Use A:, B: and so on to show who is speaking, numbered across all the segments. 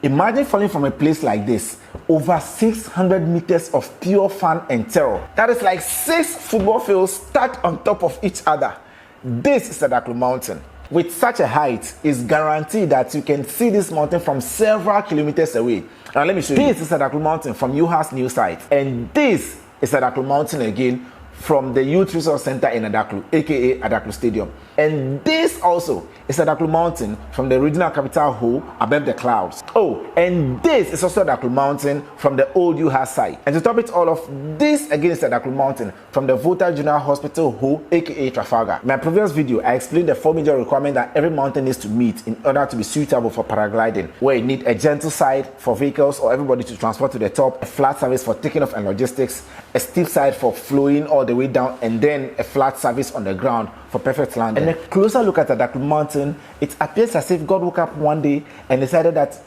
A: Imagine falling from a place like this, over 600 meters of pure fun and terror. That is like 6 football fields stacked on top of each other. This is Adaklu Mountain. With such a height, it's guaranteed that you can see this mountain from several kilometers away. Now let me show you. This is Adaklu Mountain from UHA's new site. And this is Adaklu Mountain again from the Youth Resource Center in Adaklu, aka Adaklu Stadium. And this also is Adaklu Mountain from the regional capital Ho, above the clouds. Oh, and this is also Adaklu Mountain from the old UHA site. And to top it all off, this again is Adaklu Mountain from the Volta General Hospital Ho, aka Trafalgar. In my previous video, I explained the 4 major requirements that every mountain needs to meet in order to be suitable for paragliding, where you need a gentle side for vehicles or everybody to transport to the top, a flat surface for taking off and logistics, a steep side for flowing all the way down, and then a flat surface on the ground for perfect landing. And a closer look at Adaklu Mountain, it appears as if God woke up one day and decided that,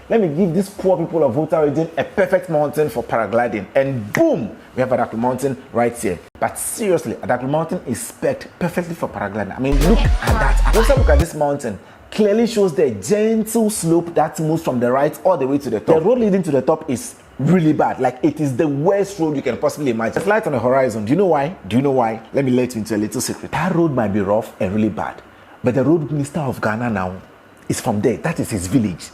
A: let me give these poor people of Volta region a perfect mountain for paragliding. And boom, we have Adaklu Mountain right here. But seriously, Adaklu Mountain is spec'd perfectly for paragliding. I mean, look at that. Closer look at this mountain. Clearly shows the gentle slope that moves from the right all the way to the top. The road leading to the top is really bad. Like, it is the worst road you can possibly imagine. There's light on the horizon. Do you know why? Let me let you into a little secret. That road might be rough and really bad, but the road minister of Ghana now is from there. That is his village.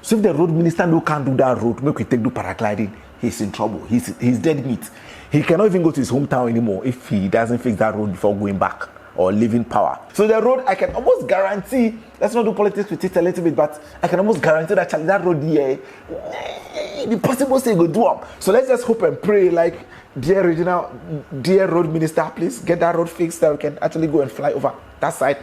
A: So if the road minister no can't do that road, make we take do paragliding, he's in trouble. He's dead meat. He cannot even go to his hometown anymore if he doesn't fix that road before going back or leaving power. So the road, I can almost guarantee, let's not do politics with it a little bit, but I can almost guarantee that road here, the possible say go do up. So let's just hope and pray, like, dear road minister, please get that road fixed so we can actually go and fly over that side.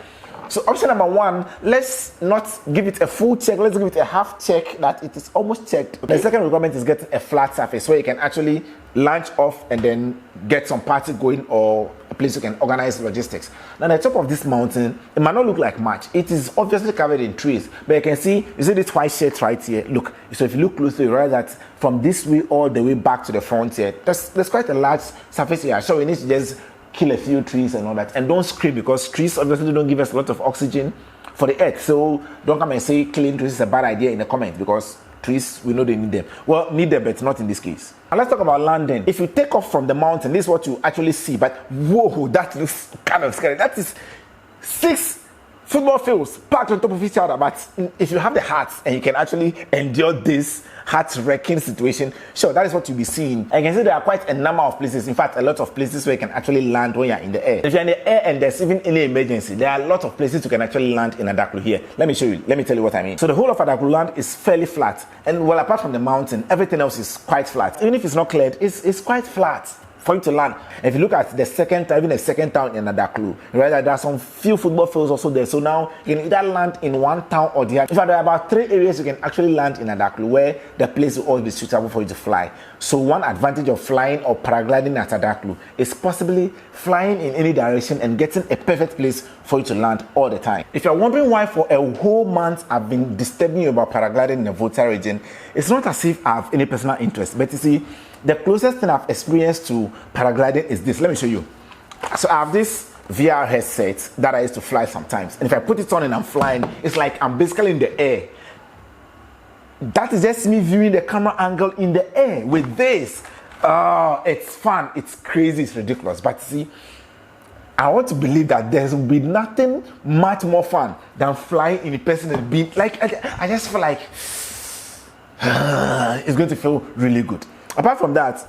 A: So option number 1, let's not give it a full check, let's give it a half check that it is almost checked. Okay. The second requirement is getting a flat surface where you can actually launch off and then get some party going, or a place you can organize logistics. Now the top of this mountain, it might not look like much. It is obviously covered in trees, but you can see this white shirt right here. Look, so if you look closely, you realize that from this way all the way back to the front here, there's quite a large surface here. So we need to just kill a few trees and all that, and don't scream, because trees obviously don't give us a lot of oxygen for the earth. So don't come and say killing trees is a bad idea in the comments, because trees, we know they need them. Well, need them, but not in this case. And let's talk about landing. If you take off from the mountain, this is what you actually see. But whoa, that looks kind of scary. That is 6 football fields packed on top of each other. But if you have the heart and you can actually endure this heart-wrecking situation, sure, that is what you'll be seeing. And you can see there are quite a number of places, in fact a lot of places where you can actually land when you're in the air. If you're in the air and there's even any emergency, there are a lot of places you can actually land in Adaklu here. Let me show you, let me tell you what I mean. So the whole of Adaklu land is fairly flat, and well, apart from the mountain, everything else is quite flat. Even if it's not cleared, it's quite flat for you to land. And if you look at the second town in Adaklu, you realize there are some few football fields also there. So now you can either land in one town or the other. In fact, there are about 3 areas you can actually land in Adaklu where the place will always be suitable for you to fly. So one advantage of flying or paragliding at Adaklu is possibly flying in any direction and getting a perfect place for you to land all the time. If you're wondering why for a whole month I've been disturbing you about paragliding in the Volta region, it's not as if I have any personal interest, but you see, the closest thing I've experienced to paragliding is this. Let me show you. So I have this VR headset that I used to fly sometimes, and if I put it on and I'm flying, it's like I'm basically in the air. That is just me viewing the camera angle in the air with this. It's fun, it's crazy, it's ridiculous. But see, I want to believe that there will be nothing much more fun than flying in a person and being like, I just feel like it's going to feel really good. Apart from that,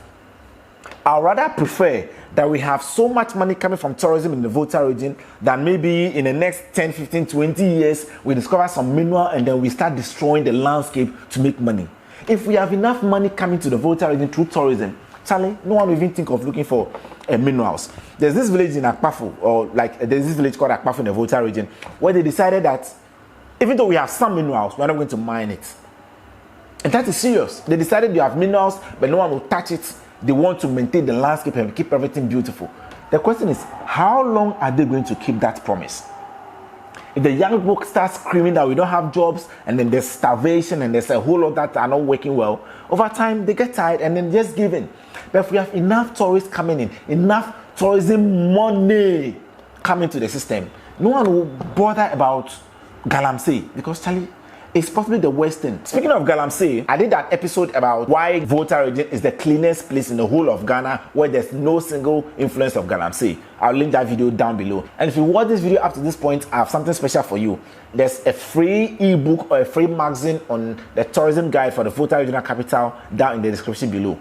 A: I rather prefer that we have so much money coming from tourism in the Volta region than maybe in the next 10, 15, 20 years we discover some mineral and then we start destroying the landscape to make money. If we have enough money coming to the Volta region through tourism, Charlie, no one will even think of looking for minerals. There's this village in Akpafu, or like there's this village called Akpafu in the Volta region, where they decided that even though we have some minerals, we're not going to mine it. And that is serious. They decided you have minerals, but no one will touch it. They want to maintain the landscape and keep everything beautiful. The question is, how long are they going to keep that promise? If the young people start screaming that we don't have jobs, and then there's starvation, and there's a whole lot that are not working well, over time they get tired and then just give in. But if we have enough tourists coming in, enough tourism money coming to the system, no one will bother about Galamsey, because Charlie, is possibly the worst thing. Speaking of Galamsey, I did an episode about why Volta region is the cleanest place in the whole of Ghana where there's no single influence of Galamsey. I'll link that video down below. And if you watch this video up to this point, I have something special for you. There's a free ebook or a free magazine on the tourism guide for the Volta regional capital down in the description below.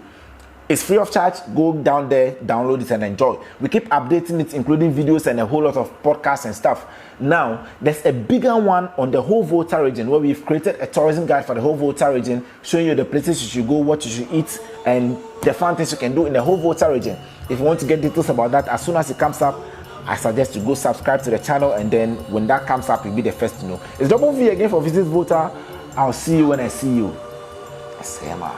A: It's free of charge. Go down there, download it and enjoy. We keep updating it, including videos and a whole lot of podcasts and stuff. Now, there's a bigger one on the whole Volta region where we've created a tourism guide for the whole Volta region, showing you the places you should go, what you should eat, and the fun things you can do in the whole Volta region. If you want to get details about that, as soon as it comes up, I suggest you go subscribe to the channel, and then when that comes up, you'll be the first to know. It's Double V again for Visit Volta. I'll see you when I see you. Savor.